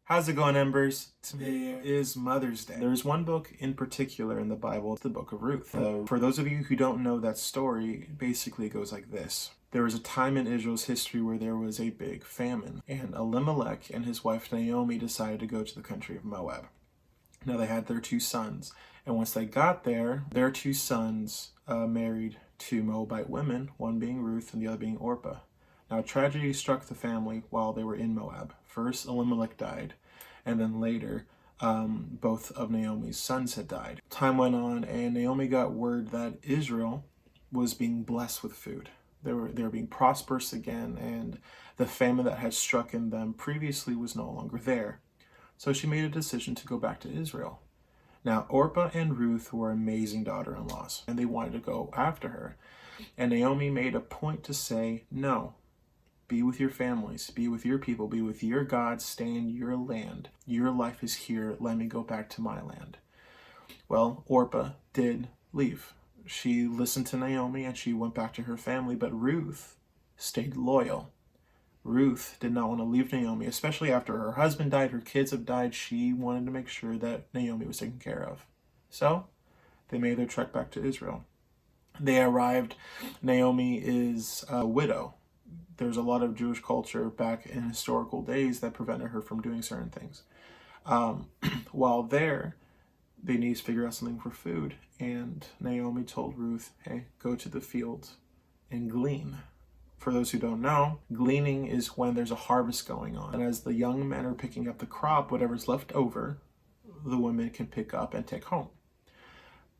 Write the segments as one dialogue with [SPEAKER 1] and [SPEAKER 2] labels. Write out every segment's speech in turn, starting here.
[SPEAKER 1] How's it going, Embers? Today is Mother's Day. There's one book in particular in the Bible, it's the book of Ruth. For those of you who don't know that story, basically it goes like this. There was a time in Israel's history where there was a big famine, and Elimelech and his wife Naomi decided to go to the country of Moab. Now they had their two sons, and once they got there, their two sons married two Moabite women, one being Ruth and the other being Orpah. Now, tragedy struck the family while they were in Moab. First, Elimelech died, and then later, both of Naomi's sons had died. Time went on, and Naomi got word that Israel was being blessed with food. They were being prosperous again, and the famine that had struck in them previously was no longer there. So she made a decision to go back to Israel. Now, Orpah and Ruth were amazing daughter-in-laws, and they wanted to go after her. And Naomi made a point to say, no. Be with your families, be with your people, be with your God, stay in your land. Your life is here, let me go back to my land. Well, Orpah did leave. She listened to Naomi and she went back to her family, but Ruth stayed loyal. Ruth did not want to leave Naomi, especially after her husband died, her kids have died. She wanted to make sure that Naomi was taken care of. So they made their trek back to Israel. They arrived. Naomi is a widow. There's a lot of Jewish culture back in historical days that prevented her from doing certain things. While there, they needed to figure out something for food. And Naomi told Ruth, hey, go to the field and glean. For those who don't know, gleaning is when there's a harvest going on. And as the young men are picking up the crop, whatever's left over, the women can pick up and take home.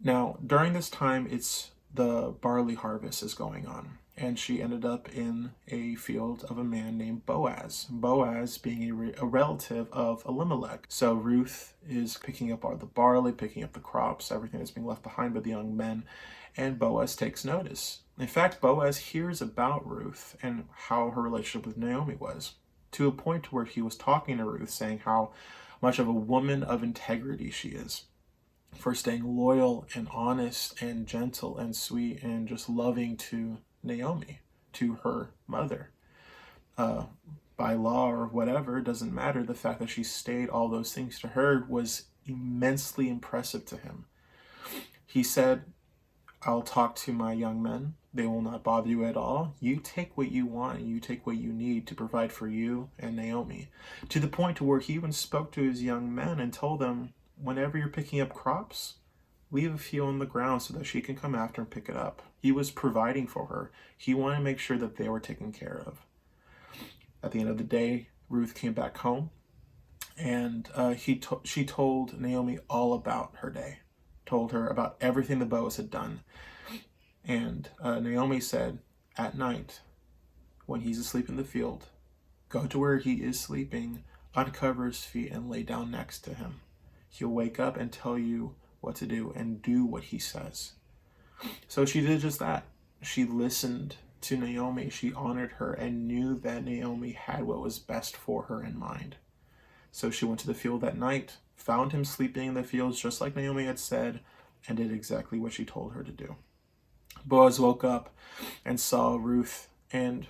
[SPEAKER 1] Now, during this time, it's the barley harvest is going on. And she ended up in a field of a man named Boaz. Boaz being a relative of Elimelech. So Ruth is picking up all the barley, picking up the crops, everything that's being left behind by the young men. And Boaz takes notice. In fact, Boaz hears about Ruth and how her relationship with Naomi was, to a point where he was talking to Ruth, saying how much of a woman of integrity she is, for staying loyal and honest and gentle and sweet and just loving to Naomi, to her mother. By law or whatever, it doesn't matter. The fact that she stayed all those things to her was immensely impressive to him. He said, I'll talk to my young men. They will not bother you at all. You take what you want and you take what you need to provide for you and Naomi. To the point to where he even spoke to his young men and told them, whenever you're picking up crops, leave a few on the ground so that she can come after and pick it up. He was providing for her. He wanted to make sure that they were taken care of. At the end of the day, Ruth came back home, and she told Naomi all about her day, told her about everything the Boaz had done. And Naomi said, at night, when he's asleep in the field, go to where he is sleeping, uncover his feet, and lay down next to him. He'll wake up and tell you what to do and do what he says. So she did just that. She listened to Naomi. She honored her and knew that Naomi had what was best for her in mind. So she went to the field that night, found him sleeping in the fields just like Naomi had said, and did exactly what she told her to do. Boaz woke up and saw Ruth, and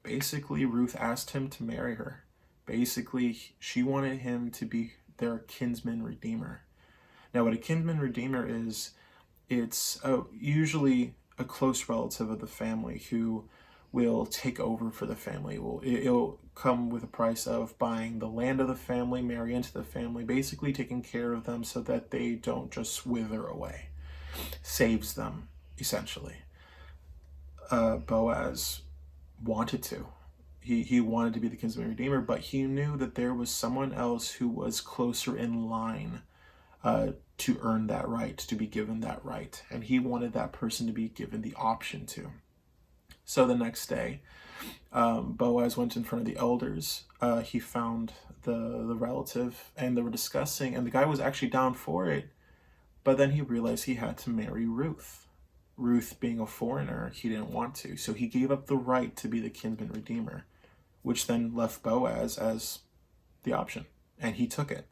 [SPEAKER 1] basically Ruth asked him to marry her. Basically, she wanted him to be their kinsman redeemer. Now, what a kinsman redeemer is, it's usually a close relative of the family who will take over for the family. It'll come with a price of buying the land of the family, marry into the family, basically taking care of them so that they don't just wither away. Saves them, essentially. Boaz wanted to. He wanted to be the kinsman redeemer, but he knew that there was someone else who was closer in line to earn that right, to be given that right. And he wanted that person to be given the option to. So the next day, Boaz went in front of the elders. He found the relative, and they were discussing, and the guy was actually down for it, but then he realized he had to marry Ruth. Ruth being a foreigner, he didn't want to. So he gave up the right to be the kinsman redeemer, which then left Boaz as the option, and he took it.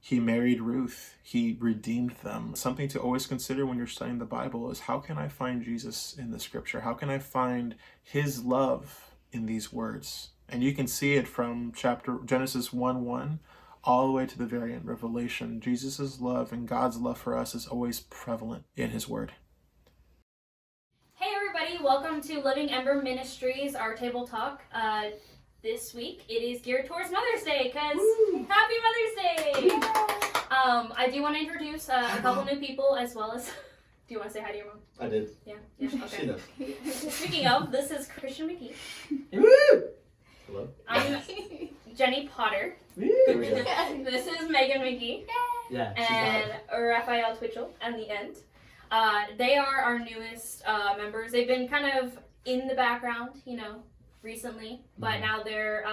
[SPEAKER 1] He married Ruth. He redeemed them. Something to always consider when you're studying the Bible is, how can I find Jesus in the scripture? How can I find his love in these words? And you can see it from Genesis 1:1 all the way to the very end, Revelation. Jesus' love and God's love for us is always prevalent in his word.
[SPEAKER 2] Hey everybody, welcome to Living Ember Ministries, our table talk. This week it is geared towards Mother's Day, because Happy Mother's Day! I do want to introduce a couple new people, as well as... Do you want to say hi to your mom?
[SPEAKER 3] I did.
[SPEAKER 2] Yeah, okay.
[SPEAKER 3] She knows.
[SPEAKER 2] Speaking of, this is Christian McGee.
[SPEAKER 3] Hello.
[SPEAKER 2] I'm Jenny Potter.
[SPEAKER 3] There we go.
[SPEAKER 2] This is Megan McGee.
[SPEAKER 3] Yeah.
[SPEAKER 2] And Raphael Twitchell at the end. They are our newest members. They've been kind of in the background, recently, but now they're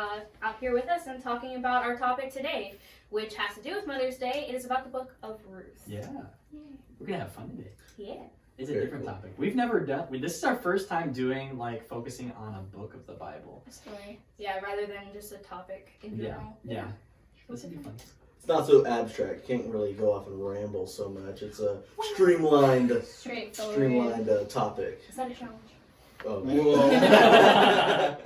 [SPEAKER 2] out here with us and talking about our topic today, which has to do with Mother's Day. It is about the book of Ruth.
[SPEAKER 4] Yeah. We're gonna have fun today.
[SPEAKER 2] Yeah.
[SPEAKER 4] It's a different topic. We've never done. This is our first time doing focusing on a book of the Bible.
[SPEAKER 2] A story. Yeah, rather than just a topic in general.
[SPEAKER 4] Yeah. This would be fun.
[SPEAKER 3] It's not so abstract. Can't really go off and ramble so much. It's a streamlined topic.
[SPEAKER 2] Is that a challenge?
[SPEAKER 3] Oh.
[SPEAKER 4] Whoa.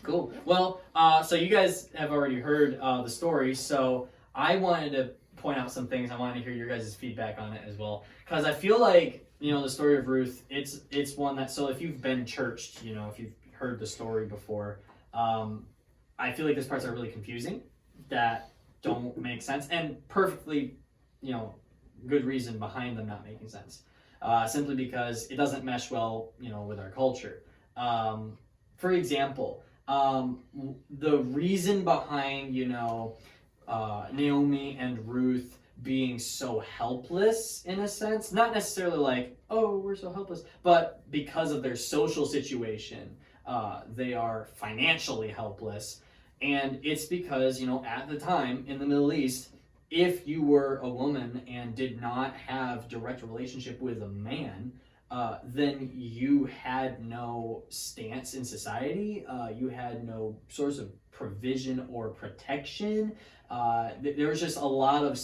[SPEAKER 4] Cool. Well, so you guys have already heard the story, so I wanted to point out some things. I wanted to hear your guys' feedback on it as well, because I feel like the story of Ruth. It's one that, so if you've been churched, if you've heard the story before, I feel like these parts are really confusing, that don't make sense, and perfectly, good reason behind them not making sense. Simply because it doesn't mesh well, with our culture. For example, the reason behind, Naomi and Ruth being so helpless, in a sense, not necessarily like, oh, we're so helpless, but because of their social situation, they are financially helpless. And it's because, at the time in the Middle East, if you were a woman and did not have direct relationship with a man, then you had no stance in society. You had no source of provision or protection. There was just a lot of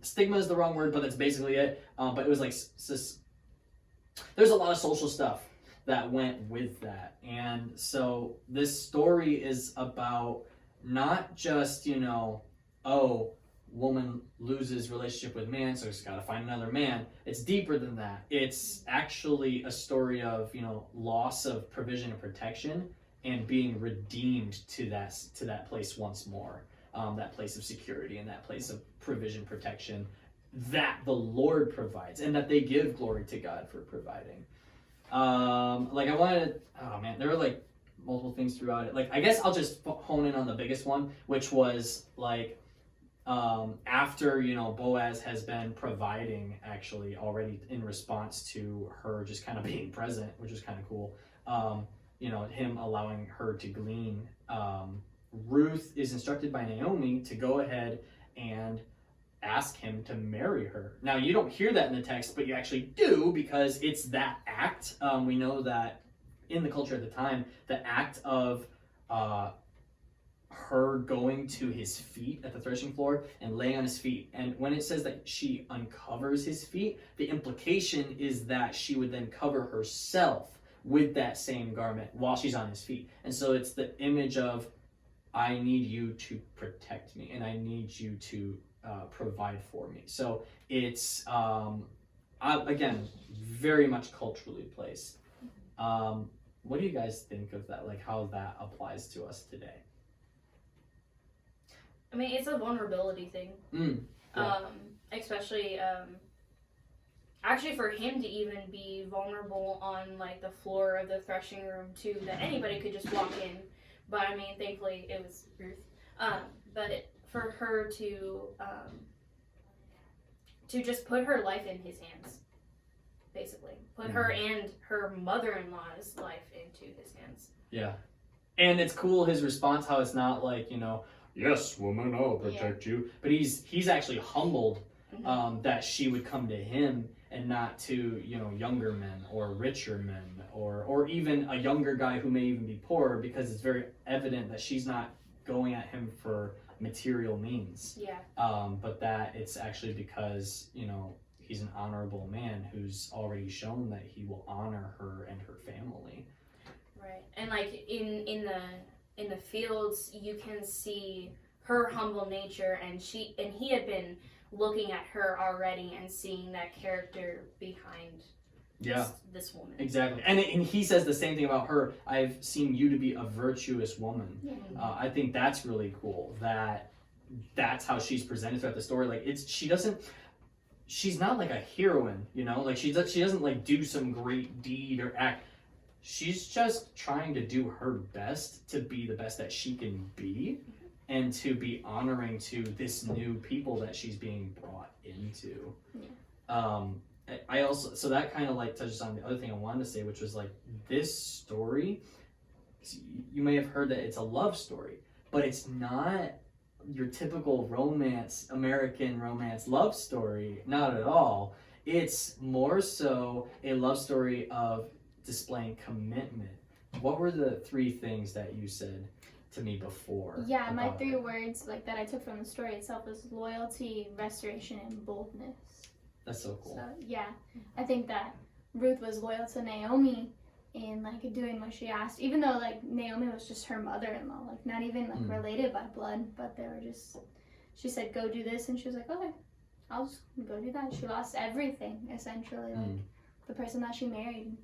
[SPEAKER 4] stigma is the wrong word, but that's basically it. But it was like there's a lot of social stuff that went with that. And so this story is about not just, woman loses relationship with man, so she's got to find another man. It's deeper than that. It's actually a story of, loss of provision and protection and being redeemed to that place once more. That place of security and that place of provision, protection that the Lord provides, and that they give glory to God for providing. There were multiple things throughout it. I guess I'll just hone in on the biggest one, which was after, Boaz has been providing actually already in response to her just kind of being present, which is kind of cool. Him allowing her to glean. Ruth is instructed by Naomi to go ahead and ask him to marry her. Now, you don't hear that in the text, but you actually do, because it's that act. We know that in the culture at the time, the act of her going to his feet at the threshing floor and laying on his feet. And when it says that she uncovers his feet, the implication is that she would then cover herself with that same garment while she's on his feet. And so it's the image of, I need you to protect me, and I need you to provide for me. So it's, again, very much culturally placed. What do you guys think of that? How that applies to us today?
[SPEAKER 2] I mean, it's a vulnerability thing.
[SPEAKER 4] Yeah.
[SPEAKER 2] Especially, actually for him to even be vulnerable on the floor of the threshing room too, that anybody could just walk in. But I mean, thankfully it was Ruth. For her to just put her life in his hands, basically. Put her and her mother-in-law's life into his hands.
[SPEAKER 4] Yeah. And it's cool, his response, how it's not yes, woman, I'll protect you. But he's actually humbled that she would come to him and not to, younger men or richer men or even a younger guy who may even be poorer, because it's very evident that she's not going at him for material means.
[SPEAKER 2] Yeah.
[SPEAKER 4] But that it's actually because, he's an honorable man who's already shown that he will honor her and her family.
[SPEAKER 2] Right. And in the fields, you can see her humble nature, and he had been looking at her already and seeing that character behind this woman.
[SPEAKER 4] Exactly. And he says the same thing about her. I've seen you to be a virtuous woman.
[SPEAKER 2] Yeah.
[SPEAKER 4] I think that's really cool. That's how she's presented throughout the story. Like she's not like a heroine, you know? Like she doesn't like do some great deed or act. She's just trying to do her best to be the best that she can be and to be honoring to this new people that she's being brought into.
[SPEAKER 2] Yeah.
[SPEAKER 4] I also, so that kind of like touches on the other thing I wanted to say, which was like this story, you may have heard that it's a love story, but it's not your typical American romance love story, not at all. It's more so a love story of displaying commitment. What were the 3 things that you said to me before?
[SPEAKER 5] Yeah, my 3 words like that I took from the story itself was loyalty, restoration, and boldness.
[SPEAKER 4] That's so cool.
[SPEAKER 5] So yeah, I think that Ruth was loyal to Naomi in like doing what she asked, even though like Naomi was just her mother-in-law, like not even like related by blood, but they were just, she said go do this, and she was like, okay, I'll just go do that. She lost everything essentially, like the person that she married.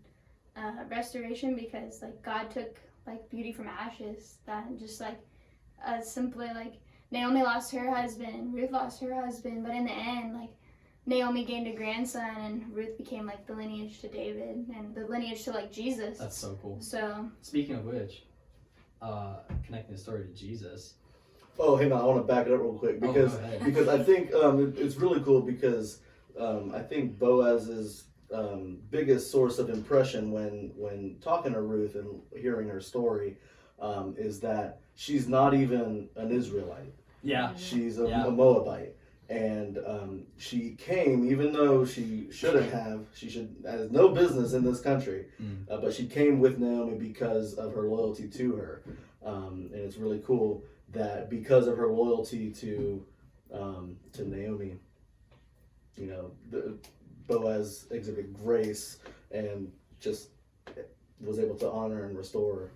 [SPEAKER 5] Restoration, because like God took like beauty from ashes, that just like simply like Naomi lost her husband and Ruth lost her husband, but in the end like Naomi gained a grandson and Ruth became like the lineage to David and the lineage to like Jesus.
[SPEAKER 4] That's so cool.
[SPEAKER 5] So
[SPEAKER 4] speaking of which, connecting the story to Jesus.
[SPEAKER 3] Oh, hang on, I want to back it up real quick because I think it's really cool because I think Boaz's biggest source of impression when talking to Ruth and hearing her story is that she's not even an Israelite.
[SPEAKER 4] Yeah.
[SPEAKER 3] She's a Moabite. And she came, even though she has no business in this country, but she came with Naomi because of her loyalty to her. And it's really cool that because of her loyalty to Naomi, you know, Boaz exhibited grace and just was able to honor and restore.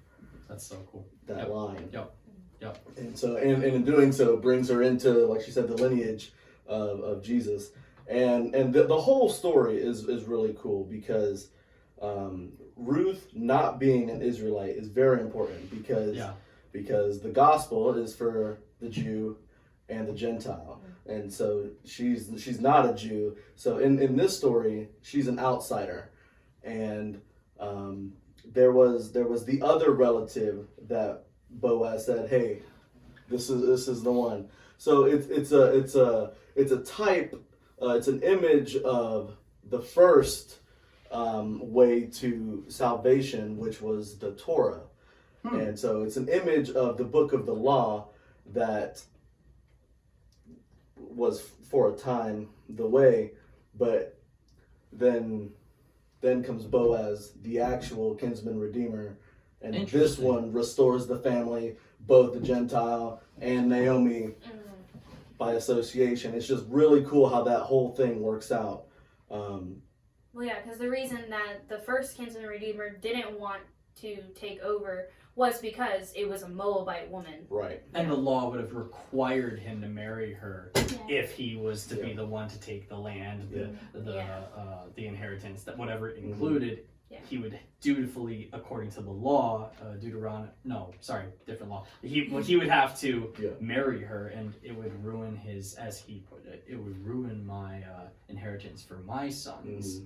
[SPEAKER 4] That's so cool.
[SPEAKER 3] That line.
[SPEAKER 4] Yep.
[SPEAKER 3] And so, and in doing so, brings her into, like she said, the lineage of Jesus. And the whole story is really cool because Ruth not being an Israelite is very important because the gospel is for the Jew and the Gentile. And so she's not a Jew. So in this story, she's an outsider. And there was the other relative that Boaz said, "Hey, this is the one." So it's a type, it's an image of the first way to salvation, which was the Torah. And so it's an image of the book of the law that was for a time the way, but then comes Boaz, the actual kinsman redeemer, and this one restores the family, both the Gentile and Naomi by association. It's just really cool how that whole thing works out.
[SPEAKER 2] Well, yeah, because the reason that the first kinsman redeemer didn't want to take over was because it was a Moabite woman.
[SPEAKER 3] Right.
[SPEAKER 4] And the law would have required him to marry her if he was to be the one to take the land, the inheritance, that whatever it included. He would dutifully, according to the law, different law. He would have to marry her, and it would ruin his, as he put it, it would ruin my inheritance for my sons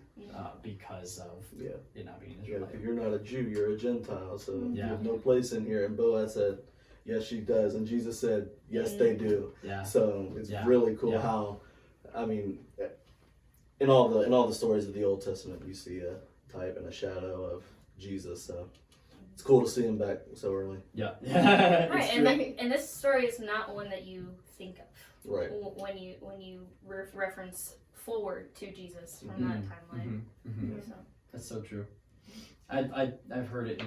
[SPEAKER 4] because of it not being Israelite.
[SPEAKER 3] If you're not a Jew, you're a Gentile, so you have no place in here. And Boaz said, "Yes, she does," and Jesus said, "Yes, they do."
[SPEAKER 4] Yeah.
[SPEAKER 3] So it's really cool how, I mean, in all the stories of the Old Testament, you see a type and a shadow of Jesus, so it's cool to see him back so early.
[SPEAKER 4] Yeah.
[SPEAKER 2] Right, and this story is not one that you think of.
[SPEAKER 3] Right.
[SPEAKER 2] When you reference forward to Jesus from that timeline. So.
[SPEAKER 4] That's so true. I've heard it.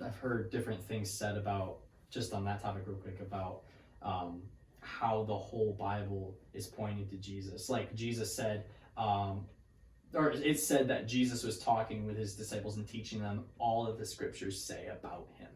[SPEAKER 4] I've heard different things said about, just on that topic real quick, about how the whole Bible is pointing to Jesus. Like Jesus said. Or it's said that Jesus was talking with his disciples and teaching them all that the scriptures say about him,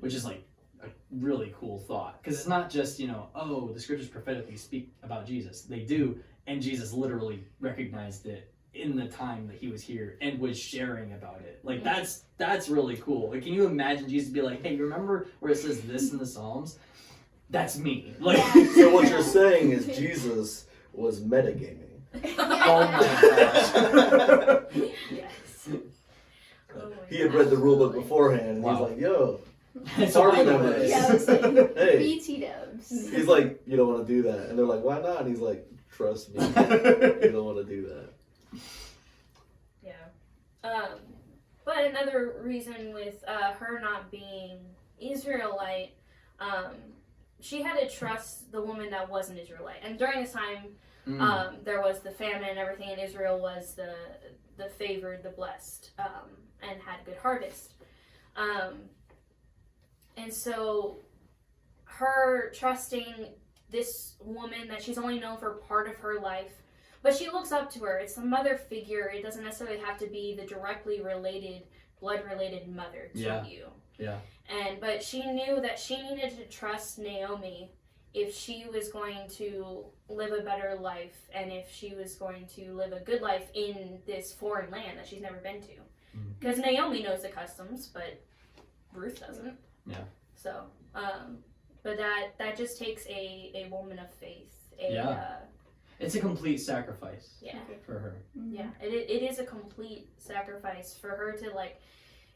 [SPEAKER 4] which is like a really cool thought, because it's not just, oh, the scriptures prophetically speak about Jesus. They do, and Jesus literally recognized it in the time that he was here and was sharing about it. Like, that's really cool. Like, can you imagine Jesus be like, hey, you remember where it says this in the Psalms? That's me. Like,
[SPEAKER 3] So what you're saying is Jesus was metagaming.
[SPEAKER 4] oh my gosh.
[SPEAKER 2] Yes. Oh my
[SPEAKER 3] He had read the rule book beforehand, and
[SPEAKER 4] Wow.
[SPEAKER 3] he's like, yo,
[SPEAKER 4] So
[SPEAKER 3] party
[SPEAKER 4] by the
[SPEAKER 3] members.
[SPEAKER 4] way,
[SPEAKER 5] Yeah, I was like,
[SPEAKER 3] Hey.
[SPEAKER 5] BT dubs.
[SPEAKER 3] He's like, you don't want to do that. And they're like, why not? And he's like, trust me, you don't want to do that.
[SPEAKER 2] Yeah. But another reason with her not being Israelite, she had to trust the woman that was an Israelite. And during this time, there was the famine and everything, and Israel was the favored, the blessed, and had good harvest. And so her trusting this woman that she's only known for part of her life, but she looks up to her. It's a mother figure. It doesn't necessarily have to be the directly related, blood-related mother to you.
[SPEAKER 4] Yeah.
[SPEAKER 2] But she knew that she needed to trust Naomi if she was going to live a better life and if she was going to live a good life in this foreign land that she's never been to. Because Naomi knows the customs, but Ruth doesn't.
[SPEAKER 4] Yeah.
[SPEAKER 2] So, but that just takes a woman of faith.
[SPEAKER 4] It's a complete sacrifice
[SPEAKER 2] Yeah.
[SPEAKER 4] for her.
[SPEAKER 2] Yeah, it is a complete sacrifice for her to like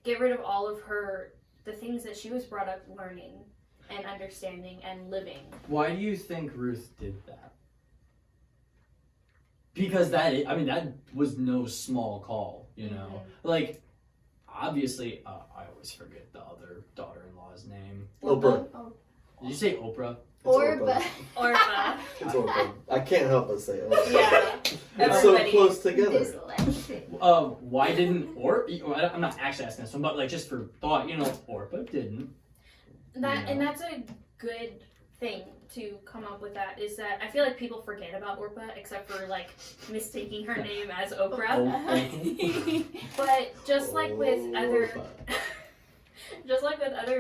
[SPEAKER 2] get rid of all of the things that she was brought up learning and understanding and living.
[SPEAKER 4] Why do you think Ruth did that? Because that was no small call, Like, obviously, I always forget the other daughter-in-law's name.
[SPEAKER 3] Oprah.
[SPEAKER 5] Oh.
[SPEAKER 4] Did you say Oprah?
[SPEAKER 5] Orba.
[SPEAKER 2] Orpha.
[SPEAKER 3] It's Oprah. I can't help but say Oprah.
[SPEAKER 2] Yeah.
[SPEAKER 3] It's so
[SPEAKER 2] Everybody.
[SPEAKER 3] close together.
[SPEAKER 5] Dyslexic.
[SPEAKER 4] Why didn't I'm not actually asking this one, but like just for thought, Orpah didn't.
[SPEAKER 2] And that's a good thing to come up with. That is that I feel like people forget about Orpah except for like mistaking her name as Oprah. But just like with other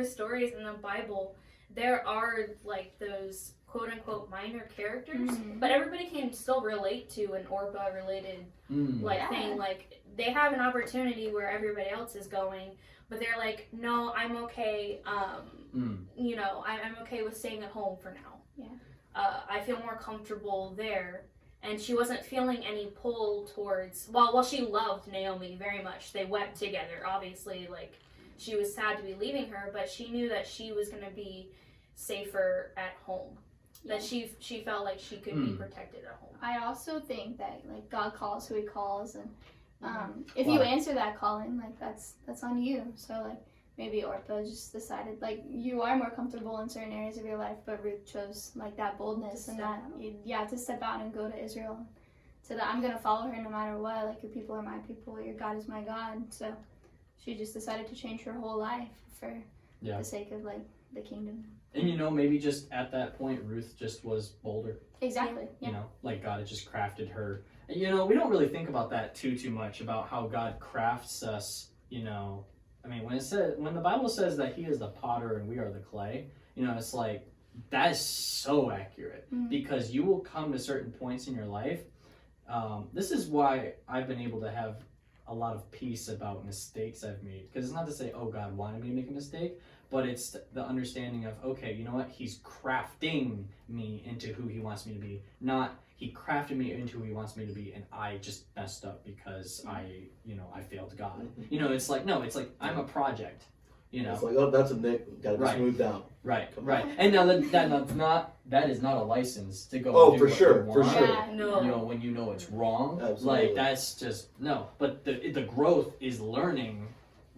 [SPEAKER 2] stories in the Bible, there are like those quote unquote minor characters, but everybody can still relate to an Orpah related thing. Like they have an opportunity where everybody else is going, but they're like, no, I'm okay. I'm okay with staying at home for now.
[SPEAKER 5] Yeah.
[SPEAKER 2] I feel more comfortable there. And she wasn't feeling any pull towards, while she loved Naomi very much. They wept together, obviously, like she was sad to be leaving her, but she knew that she was going to be safer at home. That she felt like she could be protected at home.
[SPEAKER 5] I also think that like God calls who he calls, and if you answer that calling, like that's on you. So like maybe Orpah just decided like you are more comfortable in certain areas of your life, but Ruth chose like that boldness and that to step out and go to Israel. So that I'm gonna follow her no matter what. Like your people are my people, your God is my God. So she just decided to change her whole life for the sake of like the kingdom.
[SPEAKER 4] And maybe just at that point, Ruth just was bolder.
[SPEAKER 5] Exactly. Yeah.
[SPEAKER 4] Like God had just crafted her. And, we don't really think about that too much about how God crafts us. I mean, when the Bible says that He is the potter and we are the clay, it's like that is so accurate because you will come to certain points in your life. This is why I've been able to have a lot of peace about mistakes I've made, because it's not to say, oh, God wanted me to make a mistake, but it's the understanding of, okay, you know what? He's crafting me into who He wants me to be, not He crafted me into who He wants me to be, and I just messed up because I failed God. It's like, no, it's like I'm a project.
[SPEAKER 3] It's like, oh, that's a nick, gotta be smoothed out.
[SPEAKER 4] Right. And now that is not a license to go.
[SPEAKER 3] Oh,
[SPEAKER 4] do
[SPEAKER 3] for
[SPEAKER 4] what
[SPEAKER 3] sure,
[SPEAKER 4] you
[SPEAKER 3] for
[SPEAKER 4] want.
[SPEAKER 3] sure.
[SPEAKER 2] Yeah, no.
[SPEAKER 4] When you know it's wrong,
[SPEAKER 3] Absolutely.
[SPEAKER 4] like that's just no. But the growth is learning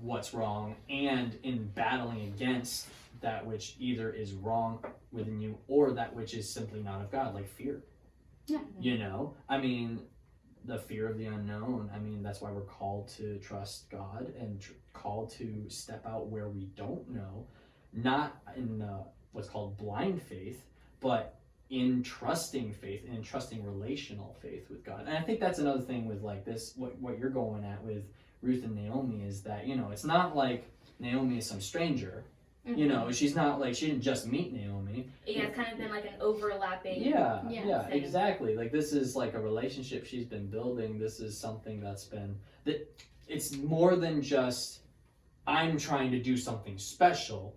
[SPEAKER 4] what's wrong and in battling against that which either is wrong within you or that which is simply not of God, like fear.
[SPEAKER 5] Yeah.
[SPEAKER 4] I mean, the fear of the unknown. I mean, that's why we're called to trust God and called to step out where we don't know, not in what's called blind faith, but in trusting faith and in trusting relational faith with God. And I think that's another thing with like this, what you're going at with Ruth and Naomi is that, it's not like Naomi is some stranger, You know, she's not like, she didn't just meet Naomi.
[SPEAKER 2] Yeah, it's kind of been like an overlapping.
[SPEAKER 4] Yeah,
[SPEAKER 2] thing.
[SPEAKER 4] exactly. Like, this is like a relationship she's been building. This is something that's been, that it's more than just, I'm trying to do something special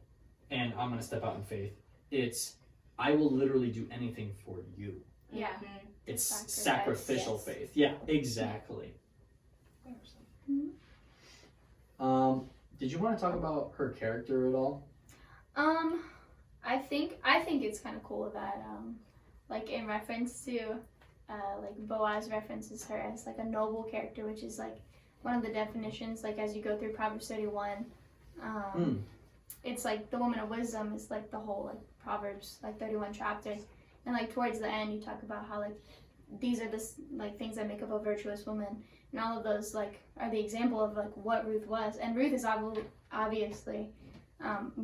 [SPEAKER 4] and I'm going to step out in faith. It's, I will literally do anything for you.
[SPEAKER 5] Yeah.
[SPEAKER 2] Mhm.
[SPEAKER 4] It's
[SPEAKER 5] Sacrifice,
[SPEAKER 4] sacrificial
[SPEAKER 5] yes.
[SPEAKER 4] faith. Yeah, exactly.
[SPEAKER 5] Mhm.
[SPEAKER 4] Did you want to talk about her character at all?
[SPEAKER 5] I think it's kind of cool that like in reference to like Boaz references her as like a noble character, which is like one of the definitions. Like as you go through Proverbs 31, it's like the woman of wisdom is like the whole like Proverbs like 31 chapter, and like towards the end you talk about how like these are the like things that make up a virtuous woman, and all of those like are the example of like what Ruth was. And Ruth is obviously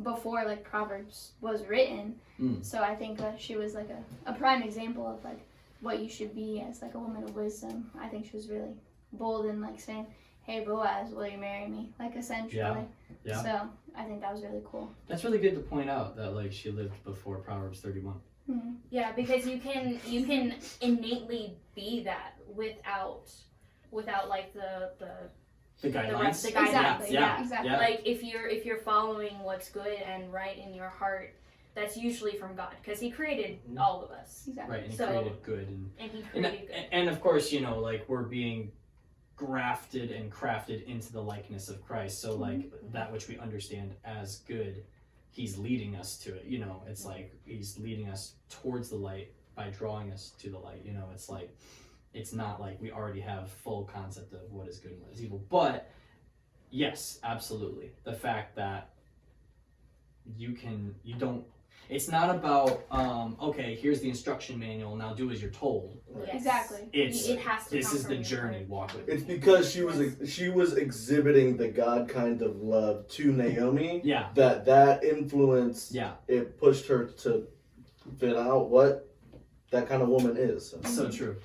[SPEAKER 5] before like Proverbs was written, so I think that she was like a prime example of like what you should be as like a woman of wisdom. I think she was really bold in like saying, "Hey Boaz, will you marry me?" Like essentially.
[SPEAKER 4] Yeah.
[SPEAKER 5] So I think that was really cool.
[SPEAKER 4] That's really good to point out that like she lived before Proverbs 31.
[SPEAKER 5] Mm-hmm.
[SPEAKER 2] Yeah, because you can innately be that without like the
[SPEAKER 4] guidelines.
[SPEAKER 2] The guidelines.
[SPEAKER 5] Exactly.
[SPEAKER 4] Yeah.
[SPEAKER 5] Exactly.
[SPEAKER 4] Yeah.
[SPEAKER 2] Like if you're following what's good and right in your heart, that's usually from God, because He created all of us.
[SPEAKER 5] Exactly.
[SPEAKER 4] Right, and he
[SPEAKER 2] So-
[SPEAKER 4] created good,
[SPEAKER 2] And He created good.
[SPEAKER 4] and of course, you know, like we're being grafted and crafted into the likeness of Christ. So like that which we understand as good, He's leading us to it. You know, it's like He's leading us towards the light by drawing us to the light. You know, it's like, it's not like we already have full concept of what is good and what is evil. But yes, absolutely, the fact that it's not about okay, here's the instruction manual, now do as you're told.
[SPEAKER 2] Yes.
[SPEAKER 5] Exactly.
[SPEAKER 2] It has to
[SPEAKER 4] This
[SPEAKER 2] come
[SPEAKER 4] is
[SPEAKER 2] from
[SPEAKER 4] the
[SPEAKER 2] your
[SPEAKER 4] journey,
[SPEAKER 2] heart.
[SPEAKER 4] walk with me.
[SPEAKER 3] It's because she was exhibiting the God kind of love to Naomi.
[SPEAKER 4] Yeah.
[SPEAKER 3] That influence.
[SPEAKER 4] Yeah.
[SPEAKER 3] It pushed her to fit out what that kind of woman is.
[SPEAKER 4] So true.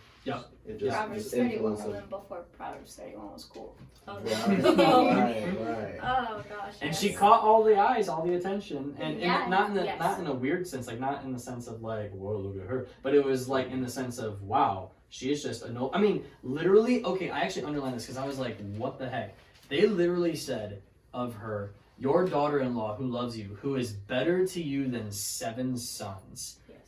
[SPEAKER 3] It just,
[SPEAKER 5] Proverbs
[SPEAKER 3] just
[SPEAKER 5] 31
[SPEAKER 3] influenced
[SPEAKER 5] was
[SPEAKER 3] her.
[SPEAKER 5] before Proverbs 31 was cool.
[SPEAKER 2] Oh,
[SPEAKER 3] Right.
[SPEAKER 2] oh gosh.
[SPEAKER 4] And
[SPEAKER 2] yes.
[SPEAKER 4] she caught all the eyes, all the attention, and
[SPEAKER 5] Yeah,
[SPEAKER 4] not in
[SPEAKER 2] yes.
[SPEAKER 4] not in a weird sense, like not in the sense of like, whoa, look at her, but it was like in the sense of, wow, she is just a no. I mean, literally. Okay, I actually underlined this because I was like, what the heck? They literally said of her, your daughter-in-law who loves you, who is better to you than 7 sons.
[SPEAKER 2] Yes.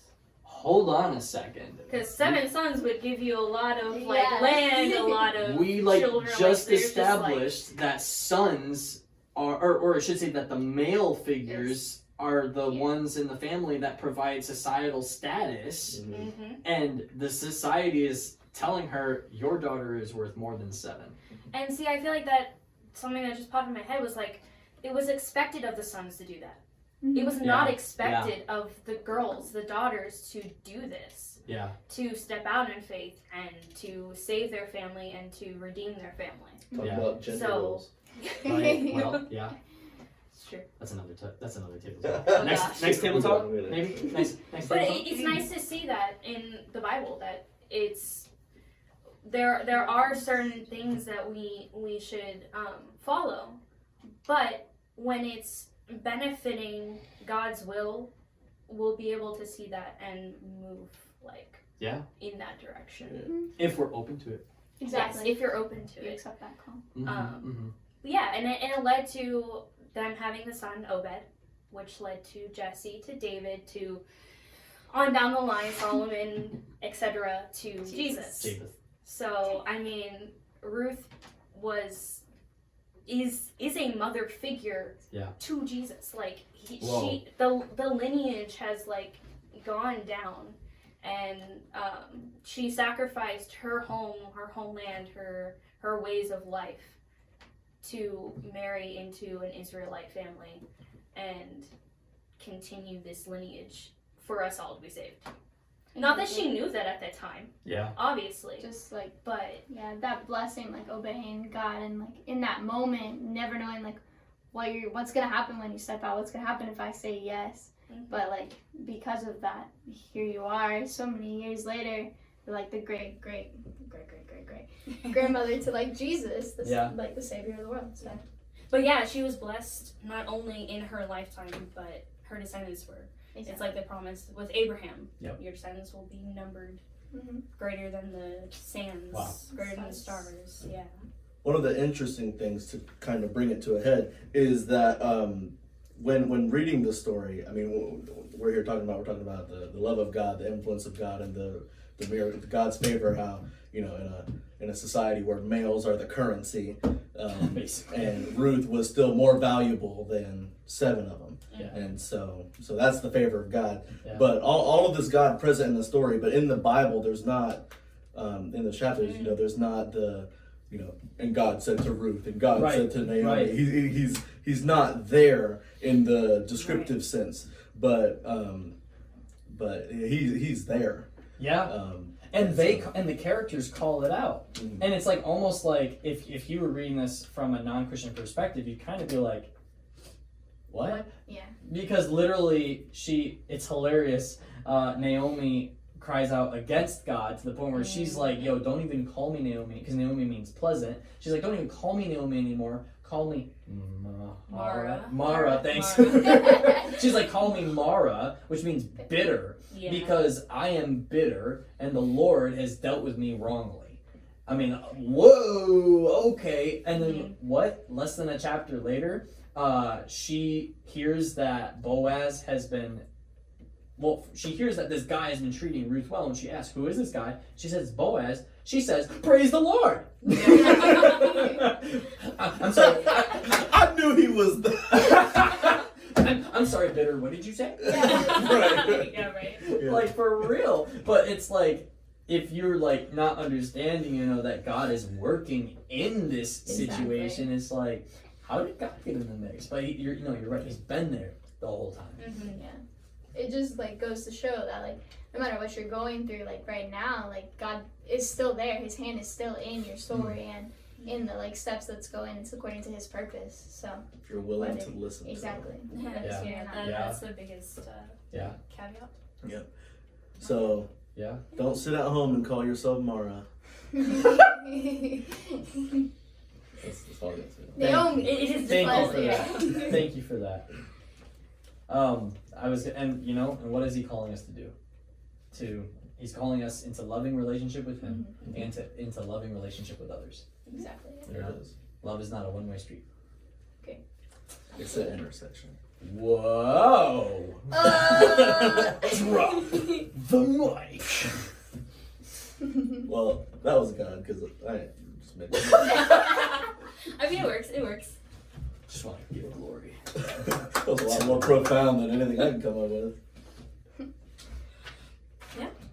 [SPEAKER 4] Hold on a second.
[SPEAKER 2] Because 7 sons would give you a lot of like
[SPEAKER 5] Yeah.
[SPEAKER 2] land, a lot of
[SPEAKER 4] We like
[SPEAKER 2] children.
[SPEAKER 4] just
[SPEAKER 2] like,
[SPEAKER 4] established that sons are, or I should say that the male figures are the
[SPEAKER 2] Yeah.
[SPEAKER 4] ones in the family that provide societal status,
[SPEAKER 2] Mm-hmm.
[SPEAKER 4] and the society is telling her your daughter is worth more than 7.
[SPEAKER 2] And see, I feel like that something that just popped in my head was like, it was expected of the sons to do that. It was not expected of the girls, the daughters, to do this.
[SPEAKER 4] Yeah.
[SPEAKER 2] To step out in faith and to save their family and to redeem their family.
[SPEAKER 3] Talk
[SPEAKER 4] Yeah.
[SPEAKER 3] about gender
[SPEAKER 2] So-
[SPEAKER 3] roles.
[SPEAKER 4] Right? Well, yeah.
[SPEAKER 2] It's true.
[SPEAKER 4] That's another table
[SPEAKER 2] Oh,
[SPEAKER 4] talk. next
[SPEAKER 2] gosh.
[SPEAKER 4] next table talk, maybe. Next
[SPEAKER 2] But
[SPEAKER 4] table talk.
[SPEAKER 2] it's nice to see that in the Bible, that it's there are certain things that we should follow, but when it's benefiting God's will, we'll be able to see that and move like in that direction.
[SPEAKER 4] If we're open to it.
[SPEAKER 5] Exactly.
[SPEAKER 2] Yes, if you're open to
[SPEAKER 5] You
[SPEAKER 2] it.
[SPEAKER 5] accept that call.
[SPEAKER 4] Mm-hmm.
[SPEAKER 2] Yeah, and it led to them having the son Obed, which led to Jesse, to David, to on down the line, Solomon, etc., to Jesus. So I mean, Ruth is a mother figure to Jesus. Like the lineage has like gone down, and she sacrificed her home, her homeland, her ways of life to marry into an Israelite family and continue this lineage for us all to be saved. Not that she knew that at that time.
[SPEAKER 4] Yeah.
[SPEAKER 2] Obviously.
[SPEAKER 5] Just like,
[SPEAKER 2] but
[SPEAKER 5] yeah, that blessing, like obeying God, and like in that moment, never knowing like what's gonna happen when you step out, what's gonna happen if I say yes. But like because of that, here you are, so many years later, like the great grandmother to like Jesus, like the Savior of the world. So
[SPEAKER 2] But yeah, she was blessed not only in her lifetime, but her descendants were. It's like the promise with Abraham.
[SPEAKER 4] Yep.
[SPEAKER 2] Your descendants will be numbered
[SPEAKER 5] Mhm.
[SPEAKER 2] greater than the sands,
[SPEAKER 4] Wow.
[SPEAKER 2] greater than the stars. Yeah.
[SPEAKER 3] One of the interesting things to kind of bring it to a head is that when reading the story, I mean, we're talking about the love of God, the influence of God, and the God's favor. How, you know, in a society where males are the currency,
[SPEAKER 4] Basically.
[SPEAKER 3] and Ruth was still more valuable than 7 of them,
[SPEAKER 4] Yeah.
[SPEAKER 3] and so that's the favor of God.
[SPEAKER 4] Yeah.
[SPEAKER 3] But all of this God present in the story, but in the Bible, there's not in the chapters, you know, there's not the, you know, and God said to Ruth, and God
[SPEAKER 4] Right,
[SPEAKER 3] said to Naomi.
[SPEAKER 4] right.
[SPEAKER 3] He's not there in the descriptive sense, but he's there.
[SPEAKER 4] Yeah. And the characters call it out.
[SPEAKER 3] Mhm.
[SPEAKER 4] And it's like almost like if you were reading this from a non-Christian perspective, you'd kind of be like, what?
[SPEAKER 5] Yeah.
[SPEAKER 4] Because literally it's hilarious. Naomi cries out against God to the point where she's like, yo, don't even call me Naomi, because Naomi means pleasant. She's like, don't even call me Naomi anymore. Call me
[SPEAKER 2] Mara.
[SPEAKER 4] Mara, thanks.
[SPEAKER 5] Mara.
[SPEAKER 4] She's like, call me Mara, which means bitter,
[SPEAKER 2] Yeah.
[SPEAKER 4] because I am bitter and the Lord has dealt with me wrongly. I mean, whoa, okay. And then what? Less than a chapter later, she hears that Boaz has been, she hears that this guy has been treating Ruth well, and she asks, who is this guy? She says, Boaz. She says, praise the Lord. I'm sorry.
[SPEAKER 3] I knew he was there.
[SPEAKER 4] I'm sorry, bitter. What did you say?
[SPEAKER 3] Right.
[SPEAKER 2] Yeah, right.
[SPEAKER 3] Yeah.
[SPEAKER 4] Like, for real. But it's like, if you're like not understanding, you know, that God is working in this situation, it's like, how did God get in the mix? But you're right. He's been there the whole time.
[SPEAKER 2] Mm-hmm.
[SPEAKER 5] Yeah. It just like goes to show that like no matter what you're going through, like right now, like God is still there. His hand is still in your story and in the like steps that's going. It's according to His purpose. So
[SPEAKER 3] If you're willing to listen.
[SPEAKER 5] exactly.
[SPEAKER 2] That's the biggest caveat.
[SPEAKER 3] So
[SPEAKER 4] Yeah.
[SPEAKER 3] don't sit at home and call yourself Mara. That's all I got to say.
[SPEAKER 5] Naomi.
[SPEAKER 2] It is
[SPEAKER 4] Thank you for
[SPEAKER 2] pleasant.
[SPEAKER 4] that. Thank you for that. And what is He calling us to do? He's calling us into loving relationship with Him and into loving relationship with others.
[SPEAKER 5] Exactly.
[SPEAKER 3] There it is.
[SPEAKER 4] Love is not a one-way street.
[SPEAKER 3] It's an intersection.
[SPEAKER 4] Whoa! Drop the mic.
[SPEAKER 3] Well, that was God, because I just made
[SPEAKER 2] I mean, it works. It works.
[SPEAKER 4] Just want to give glory.
[SPEAKER 3] that was a lot more profound than anything I can come up with.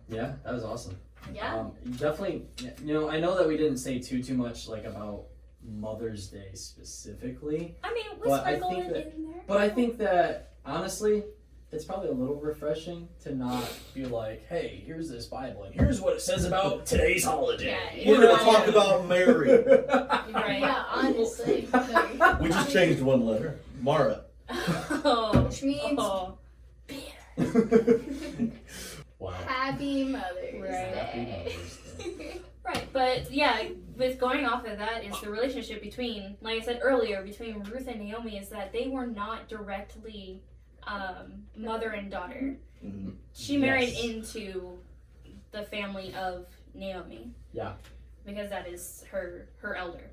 [SPEAKER 4] Yeah, that was awesome.
[SPEAKER 5] Yeah.
[SPEAKER 4] Definitely. I know that we didn't say too much like about Mother's Day specifically,
[SPEAKER 2] I mean,
[SPEAKER 4] But
[SPEAKER 2] let's
[SPEAKER 4] I
[SPEAKER 2] sprinkle
[SPEAKER 4] think
[SPEAKER 2] it
[SPEAKER 4] that-
[SPEAKER 2] in there.
[SPEAKER 4] but I think that honestly, it's probably a little refreshing to not be like, "Hey, here's this Bible, and here's what it says about today's holiday."
[SPEAKER 5] Yeah,
[SPEAKER 3] We're going to talk about Mary.
[SPEAKER 2] Right.
[SPEAKER 5] Yeah, honestly.
[SPEAKER 3] We just changed one letter. Mara.
[SPEAKER 2] Oh.
[SPEAKER 5] Which means
[SPEAKER 2] Oh.
[SPEAKER 4] Wow.
[SPEAKER 5] Happy Mother's
[SPEAKER 2] Right.
[SPEAKER 4] Happy
[SPEAKER 5] Day.
[SPEAKER 4] Mother's Day.
[SPEAKER 2] Right, but yeah, with going off of that is the relationship between, like I said earlier, between Ruth and Naomi is that they were not directly mother and daughter.
[SPEAKER 3] Mm-hmm.
[SPEAKER 2] She married
[SPEAKER 4] Yes.
[SPEAKER 2] into the family of Naomi.
[SPEAKER 4] Yeah.
[SPEAKER 2] Because that is her elder.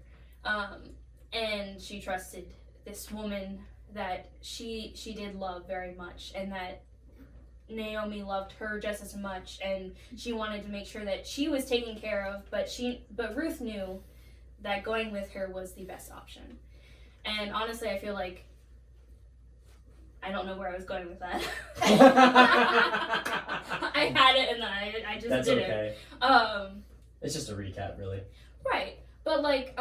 [SPEAKER 2] And she trusted this woman that she did love very much, and that Naomi loved her just as much, and she wanted to make sure that she was taken care of, but Ruth knew that going with her was the best option. And honestly, I feel like I don't know where I was going with that. I had it and then I just
[SPEAKER 4] That's
[SPEAKER 2] did
[SPEAKER 4] okay.
[SPEAKER 2] it.
[SPEAKER 4] It's just a recap, really.
[SPEAKER 2] Right. But like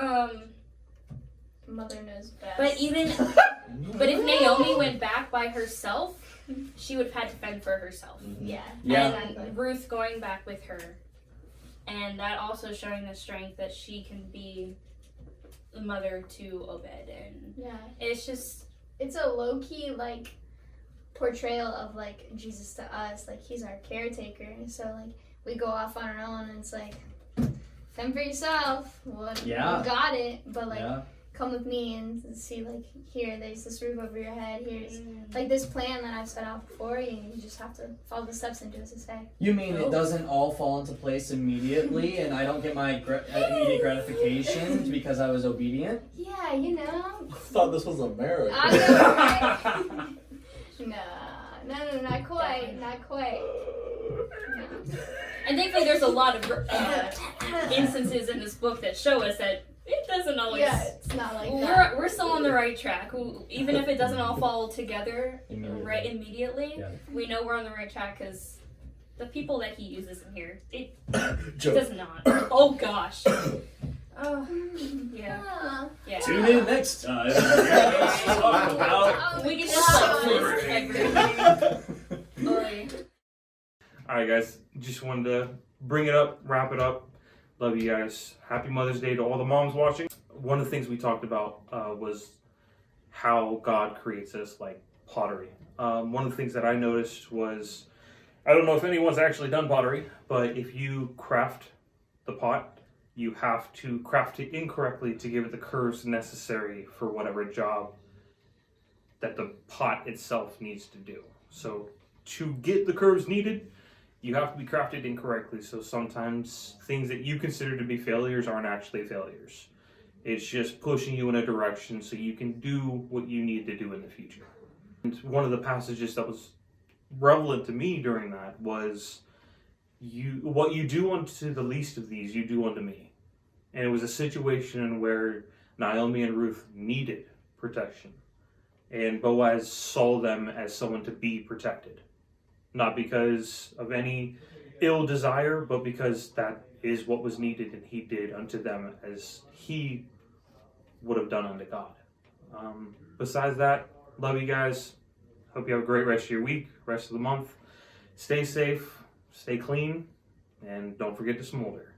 [SPEAKER 5] Mother knows best.
[SPEAKER 2] but if Naomi went back by herself, she would have had to fend for herself.
[SPEAKER 5] Yeah.
[SPEAKER 4] Yeah.
[SPEAKER 2] And Ruth going back with her, and that also showing the strength that she can be the mother to Obed, and
[SPEAKER 5] Yeah.
[SPEAKER 2] it's
[SPEAKER 5] a low key like portrayal of like Jesus to us. Like He's our caretaker, so like we go off on our own, and it's like fend for yourself. Well,
[SPEAKER 4] Yeah.
[SPEAKER 5] you got it, but like
[SPEAKER 4] Yeah.
[SPEAKER 5] come with me and see, like, here, there's this roof over your head, here's, like, this plan that I've set out before you, and you just have to follow the steps and do as I say.
[SPEAKER 4] You mean it doesn't all fall into place immediately, and I don't get my immediate gratification because I was obedient?
[SPEAKER 5] Yeah, you know.
[SPEAKER 3] I thought this was America.
[SPEAKER 5] I know, right? No, not quite, not quite. No.
[SPEAKER 2] And thankfully, there's a lot of instances in this book that show us that it doesn't always.
[SPEAKER 5] Yeah, it's not like that.
[SPEAKER 2] We're still on the right track. Even if it doesn't all fall together immediately,
[SPEAKER 4] Yeah.
[SPEAKER 2] we know we're on the right track because the people that he uses in here, it
[SPEAKER 3] Joke.
[SPEAKER 2] does not. Oh gosh. Oh, yeah. Yeah.
[SPEAKER 4] Tune in next time. We're gonna talk about
[SPEAKER 2] We can just list everything.
[SPEAKER 6] All right, guys. Just wanted to bring it up, wrap it up. Love you guys. Happy Mother's Day to all the moms watching. One of the things we talked about was how God creates us like pottery. One of the things that I noticed was, I don't know if anyone's actually done pottery, but if you craft the pot, you have to craft it incorrectly to give it the curves necessary for whatever job that the pot itself needs to do. So to get the curves needed, you have to be crafted incorrectly. So sometimes things that you consider to be failures aren't actually failures. It's just pushing you in a direction so you can do what you need to do in the future. And one of the passages that was relevant to me during that was, what you do unto the least of these, you do unto me. And it was a situation where Naomi and Ruth needed protection. And Boaz saw them as someone to be protected. Not because of any ill desire, but because that is what was needed, and he did unto them as he would have done unto God. Besides that, love you guys. Hope you have a great rest of your week, rest of the month. Stay safe, stay clean, and don't forget to smolder.